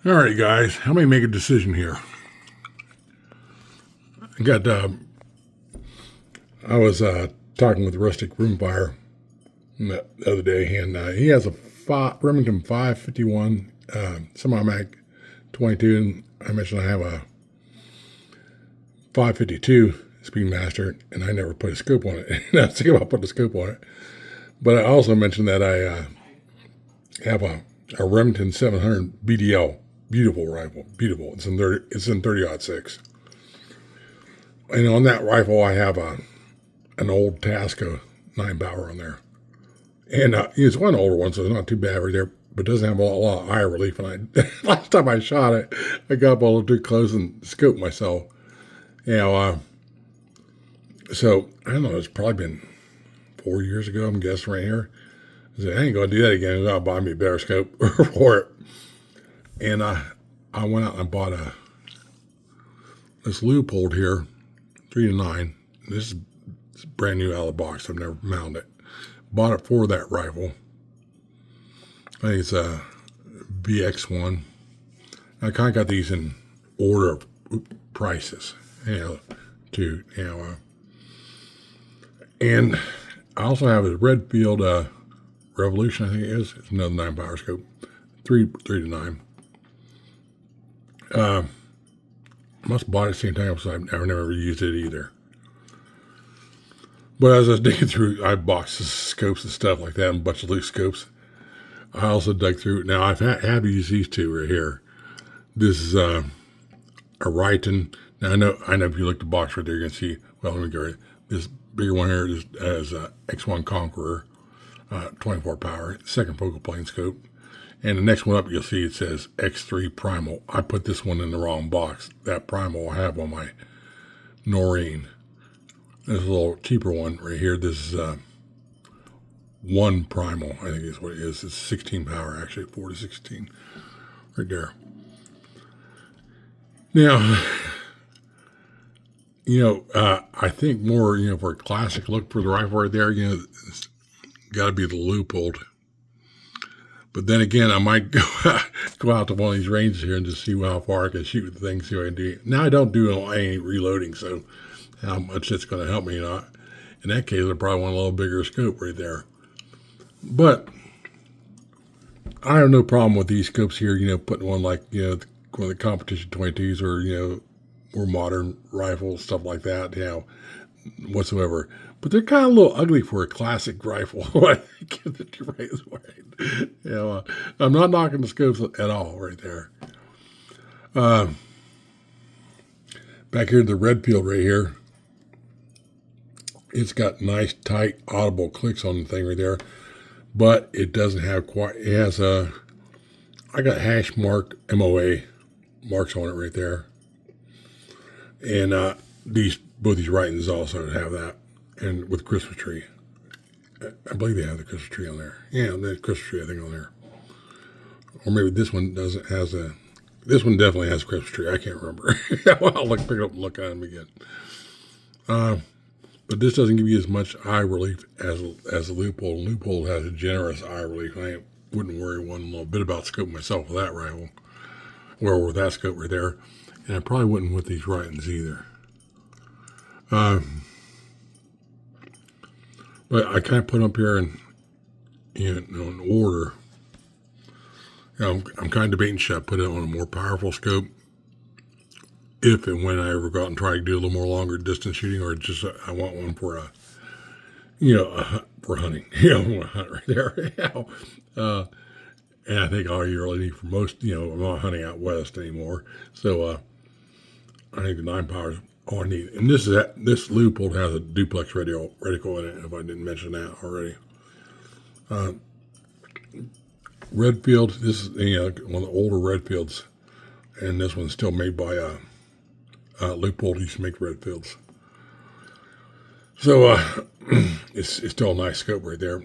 All right, guys, help me make a decision here. I got. I was talking with Rustic Roomfire the other day, and he has a Remington 551 semi-mag 22, and I mentioned I have a 552 Speedmaster, and I never put a scope on it. And I was thinking about putting a scope on it, but I also mentioned that I have a Remington 700 BDL. Beautiful rifle, beautiful. It's in 30-06. And on that rifle, I have an old Tasco 9 power on there, and it's one older one, so it's not too bad right there. But it doesn't have a lot of eye relief. And last time I shot it, I got up a little too close and scoped myself. So I don't know. It's probably been 4 years ago. I'm guessing right here. I said, I ain't gonna do that again. I gotta buy me a better scope for it. And I went out and bought this Leupold here, 3-9. This is brand new out of the box. I've never mounted it. Bought it for that rifle. I think it's a VX1. I kind of got these in order of prices, too. And I also have a Redfield Revolution, I think it is. It's another 9-power scope, 3-9. Must have bought it at the same time, so I've never used it either. But as I was digging through, I boxes, scopes and stuff like that, and a bunch of loose scopes. I also dug through. Now I've had to use these two right here. This is a Riton. Now I know if you look at the box right there, you're gonna see. Well, let me go right. This bigger one here is a X1 Conqueror, 24 power, second focal plane scope. And the next one up, you'll see it says X3 Primal. I put this one in the wrong box. That Primal I have on my Noreen. There's a little cheaper one right here. This is 1 Primal, I think is what it is. It's 16 power, actually, 4-16, right there. Now, I think more, for a classic look for the rifle right there, it's got to be the Leupold. But then again, I might go out to one of these ranges here and just see how far I can shoot with the thing, see what I can do. Now, I don't do any reloading, so how much it's going to help me or not. In that case, I probably want a little bigger scope right there. But I have no problem with these scopes here, putting one like, one of the competition 22s or, more modern rifles, stuff like that, whatsoever. But they're kind of a little ugly for a classic rifle. I think that you're right. I'm not knocking the scopes at all right there. Back here, the Redfield right here. It's got nice, tight, audible clicks on the thing right there. But it doesn't have quite, it has I got hash marked MOA marks on it right there. And both these Ritons also have that. And with Christmas tree. I believe they have the Christmas tree on there. Yeah, the Christmas tree, I think, on there. Or maybe this one doesn't has a. This one definitely has a Christmas tree. I can't remember. I'll pick it up and look at them again. But this doesn't give you as much eye relief as a Leupold. Leupold has a generous eye relief. I wouldn't worry one little bit about scoping myself with that rifle. Or with that scope right there. And I probably wouldn't with these Ritons either. But I kind of put them up here in order. I'm kind of debating, should I put it on a more powerful scope if and when I ever go out and try to do a little more longer distance shooting, or just I want one for for hunting. I want to hunt right there. And I think all you really need for most, I'm not hunting out west anymore. So I think the 9 power is all I need. And this Leupold has a duplex reticle in it, if I didn't mention that already. Redfield, this is one of the older Redfields, and this one's still made by Leupold. Used to make Redfields. So it's still a nice scope right there.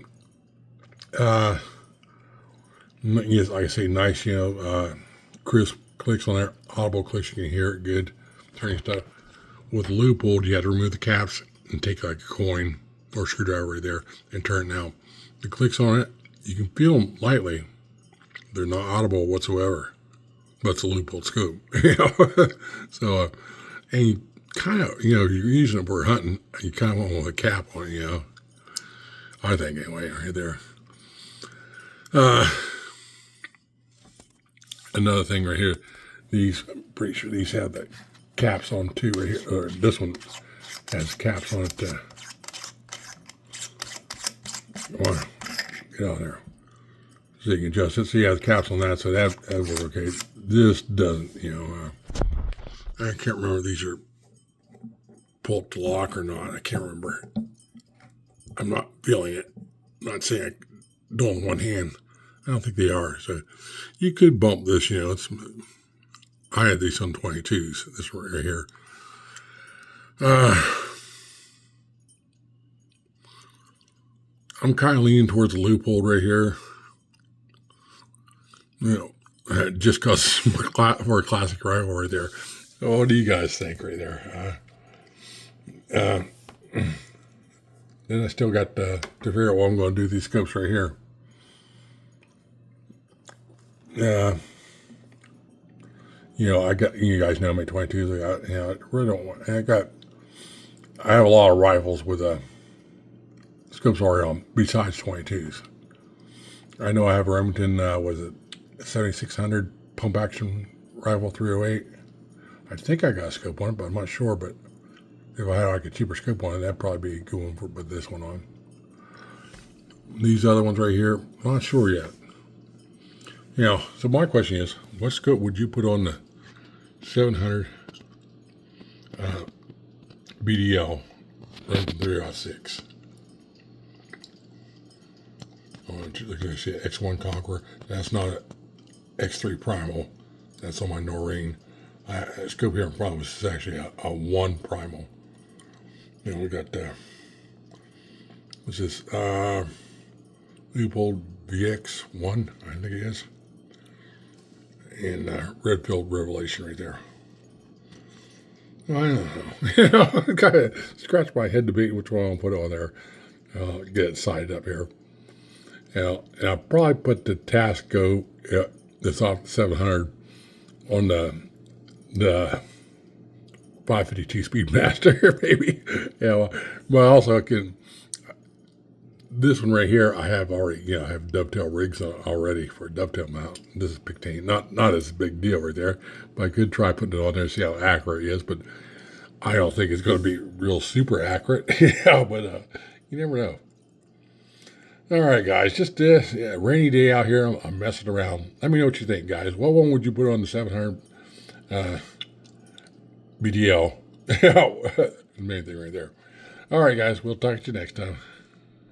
Yes, like I say, nice, crisp clicks on there, audible clicks, you can hear it good, turning stuff. With Leupold, you had to remove the caps and take like a coin or a screwdriver right there and turn it now. The clicks on it, you can feel them lightly. They're not audible whatsoever. but it's a loophole scope. So, and you kind of, if you're using it for hunting, you kind of want a cap on it, I think anyway, right there. Another thing right here, I'm pretty sure these have the caps on too right here, or this one has caps on it. Wow, get out there. So you can adjust it. So you have the caps on that, so that works okay. This doesn't, I can't remember if these are pulled to lock or not. I can't remember. I'm not feeling it. I'm not saying I do it in one hand. I don't think they are. So you could bump this, I had these on 22s, this one right here. I'm kind of leaning towards the loophole right here. Just because for a classic rifle right there. So what do you guys think right there? Then I still got to figure out what I'm going to do with these scopes right here. I got, you guys know my 22s. I really don't want, I have a lot of rifles with scopes already on besides 22s. I know I have a Remington, was it 7600 pump action rifle 308. I think I got a scope on it, but I'm not sure. But if I had like a cheaper scope on it, that'd probably be a good one for put this one on. These other ones right here, I'm not sure yet. So my question is, what scope would you put on the 700 BDL Remington 306? Looking at X1 Conqueror. That's not an X3 Primal. That's on my Noreen. Scope here in front of us is actually a 1 Primal. We got what's this? Leupold VX1, I think it is. And Redfield Revelation right there. I don't know. Kind of scratch my head debate which one I'll put on there. Get it sided up here. And I'll probably put the Tasco that's off the 700 on the 552 Speedmaster, maybe. But also this one right here, I have already, I have dovetail rigs already for a dovetail mount. This is Picatinny, not as big deal right there, but I could try putting it on there, see how accurate it is, but I don't think it's going to be real super accurate, but you never know. All right, guys, just a rainy day out here. I'm messing around. Let me know what you think, guys. What one would you put on the 700 BDL? Main thing right there. All right, guys, we'll talk to you next time.